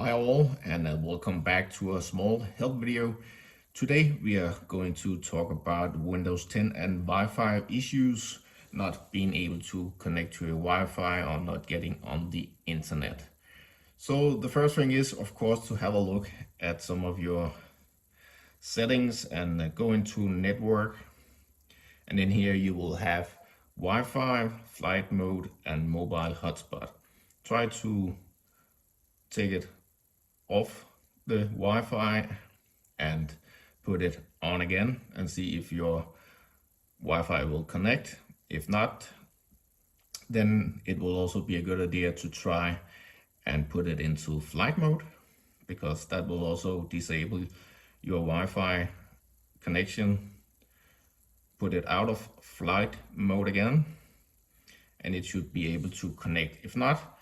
Hi all, and welcome back to a small help video. Today we are going to talk about Windows 10 and Wi-Fi issues, not being able to connect to your Wi-Fi or not getting on the internet. So the first thing is, of course, to have a look at some of your settings and go into network. And in here you will have Wi-Fi, flight mode, and mobile hotspot. Try to take it off the Wi-Fi and put it on again and see if your Wi-Fi will connect. If not, then it will also be a good idea to try and put it into flight mode, because that will also disable your Wi-Fi connection. Put it out of flight mode again and it should be able to connect. If not,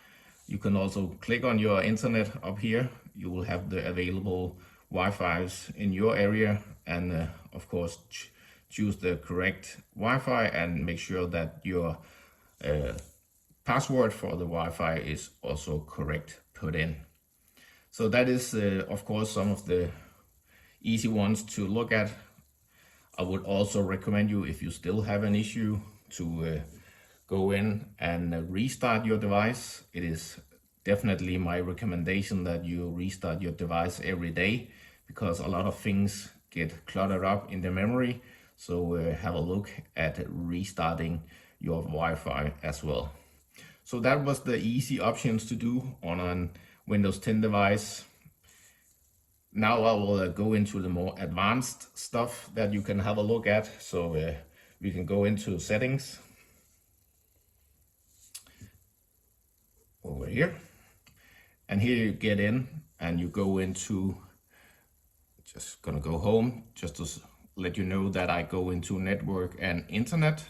you can also click on your internet up here. You will have the available Wi-Fi's in your area, and of course choose the correct Wi-Fi and make sure that your password for the Wi-Fi is also correct put in. So that is of course some of the easy ones to look at. I would also recommend you, if you still have an issue, to go in and restart your device. It is definitely my recommendation that you restart your device every day, because a lot of things get cluttered up in the memory. So have a look at restarting your Wi-Fi as well. So that was the easy options to do on a Windows 10 device. Now I will go into the more advanced stuff that you can have a look at. So we can go into settings over here, and here you get in and you go into, just gonna go home just to let you know that I go into network and internet,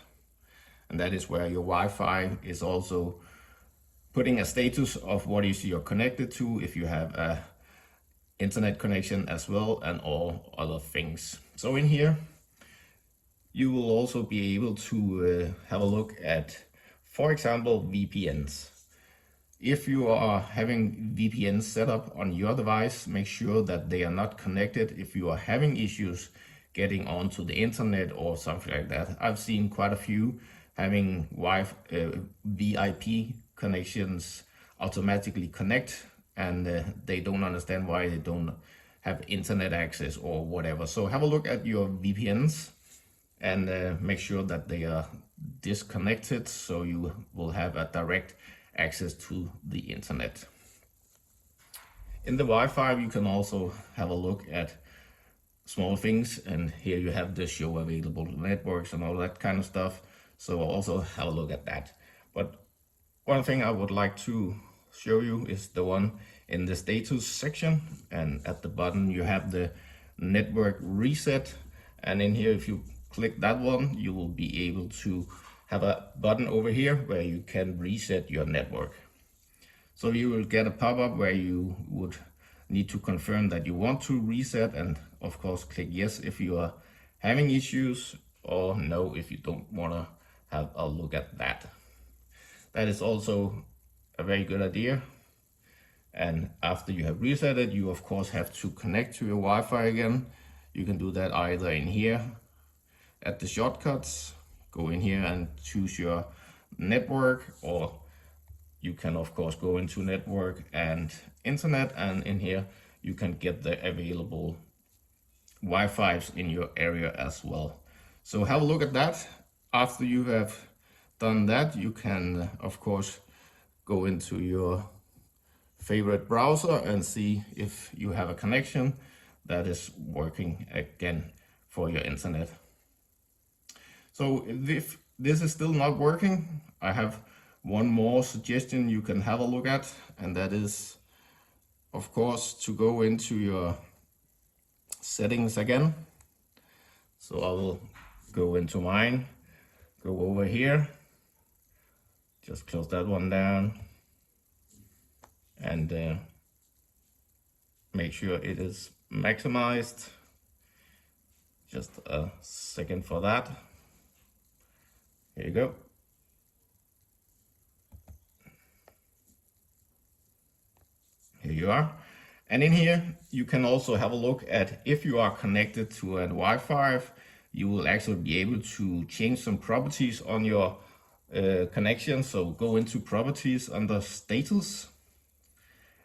and that is where your Wi-Fi is also putting a status of what is you're connected to, if you have a internet connection as well, and all other things. So in here you will also be able to have a look at, for example, VPNs. If you are having VPNs set up on your device, make sure that they are not connected if you are having issues getting onto the internet or something like that. I've seen quite a few having VIP connections automatically connect, and they don't understand why they don't have internet access or whatever. So have a look at your VPNs and make sure that they are disconnected, so you will have a direct access to the internet. In the Wi-Fi you can also have a look at small things, and here you have the show available networks and all that kind of stuff. So also have a look at that. But one thing I would like to show you is the one in the status section, and at the bottom you have the network reset, and in here if you click that one, you will be able to have a button over here where you can reset your network. So you will get a pop-up where you would need to confirm that you want to reset, and of course click yes if you are having issues, or no if you don't want to have a look at that. That is also a very good idea. And after you have reset it, you of course have to connect to your Wi-Fi again. You can do that either in here at the shortcuts, go in here and choose your network, or you can of course go into network and internet, and in here you can get the available Wi-Fi's in your area as well. So have a look at that. After you have done that, you can of course go into your favorite browser and see if you have a connection that is working again for your internet. So if this is still not working, I have one more suggestion you can have a look at, and that is of course to go into your settings again. So I will go into mine, go over here, just close that one down, and make sure it is maximized. Just a second for that. Here you go. Here you are. And in here, you can also have a look at if you are connected to a Wi-Fi, you will actually be able to change some properties on your connection. So go into properties under status,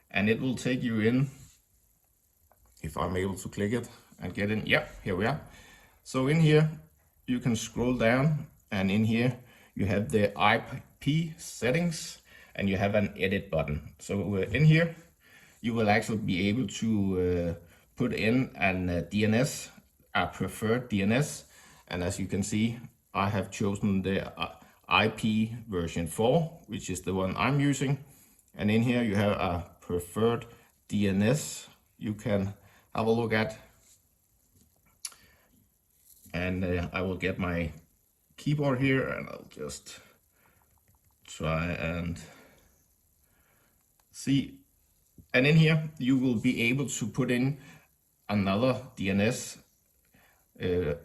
and it will take you in, if I'm able to click it and get in. Yeah, here we are. So in here, you can scroll down, and in here you have the IP settings, and you have an edit button. So in here, you will actually be able to put in an DNS, a preferred DNS. And as you can see, I have chosen the IP version 4, which is the one I'm using. And in here you have a preferred DNS you can have a look at. And I will get my keyboard here, and I'll just try and see. And in here you will be able to put in another DNS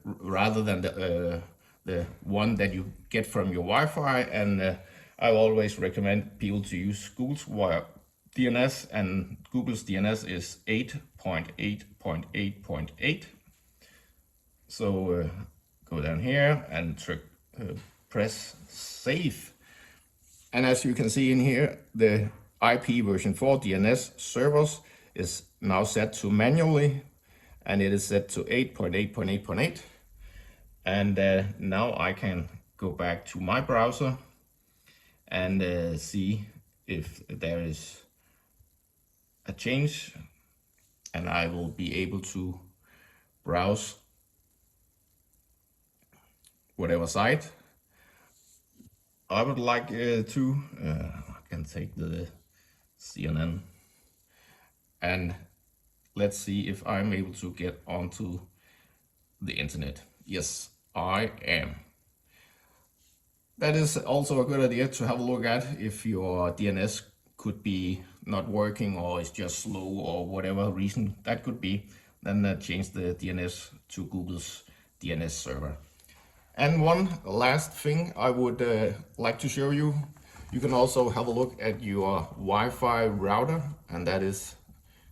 rather than the one that you get from your Wi-Fi. And I always recommend people to use Google's DNS, and Google's DNS is 8.8.8.8. So go down here and press save. And as you can see in here, the IP version 4 DNS servers is now set to manually, and it is set to 8.8.8.8. And now I can go back to my browser and see if there is a change, and I will be able to browse whatever site I would like to. I can take the CNN, and let's see if I'm able to get onto the internet. Yes, I am. That is also a good idea to have a look at if your DNS could be not working, or is just slow, or whatever reason that could be. Then change the DNS to Google's DNS server. And one last thing I would like to show you. You can also have a look at your Wi-Fi router, and that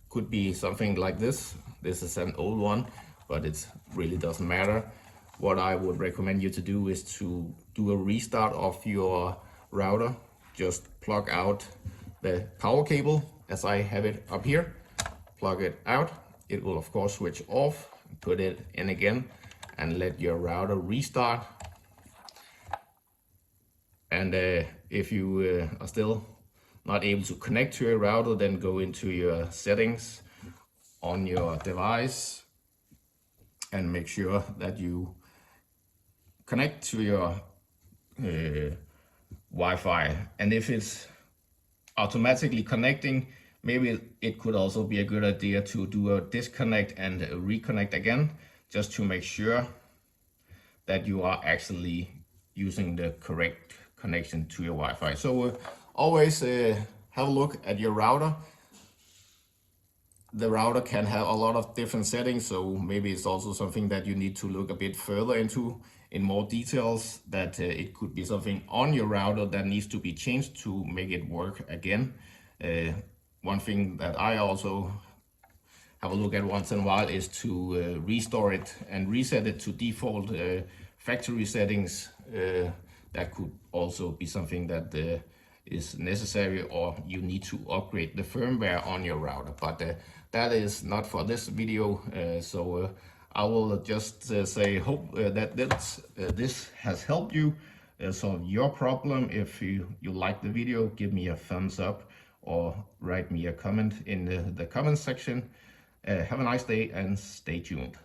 could be something like this. This is an old one, but it really doesn't matter. What I would recommend you to do is to do a restart of your router. Just plug out the power cable, as I have it up here. Plug it out. It will of course switch off. Put it in again and let your router restart. And if you are still not able to connect to your router, then go into your settings on your device and make sure that you connect to your Wi-Fi. And if it's automatically connecting, maybe it could also be a good idea to do a disconnect and reconnect again, just to make sure that you are actually using the correct connection to your Wi-Fi. So always have a look at your router. The router can have a lot of different settings, so maybe it's also something that you need to look a bit further into in more details, that it could be something on your router that needs to be changed to make it work again. One thing that I also have a look at once in a while is to restore it and reset it to default factory settings. That could also be something that is necessary, or you need to upgrade the firmware on your router. But that is not for this video, so I will just say hope that this has helped you solve your problem. If you like the video, give me a thumbs up or write me a comment in the comment section. Have a nice day and stay tuned.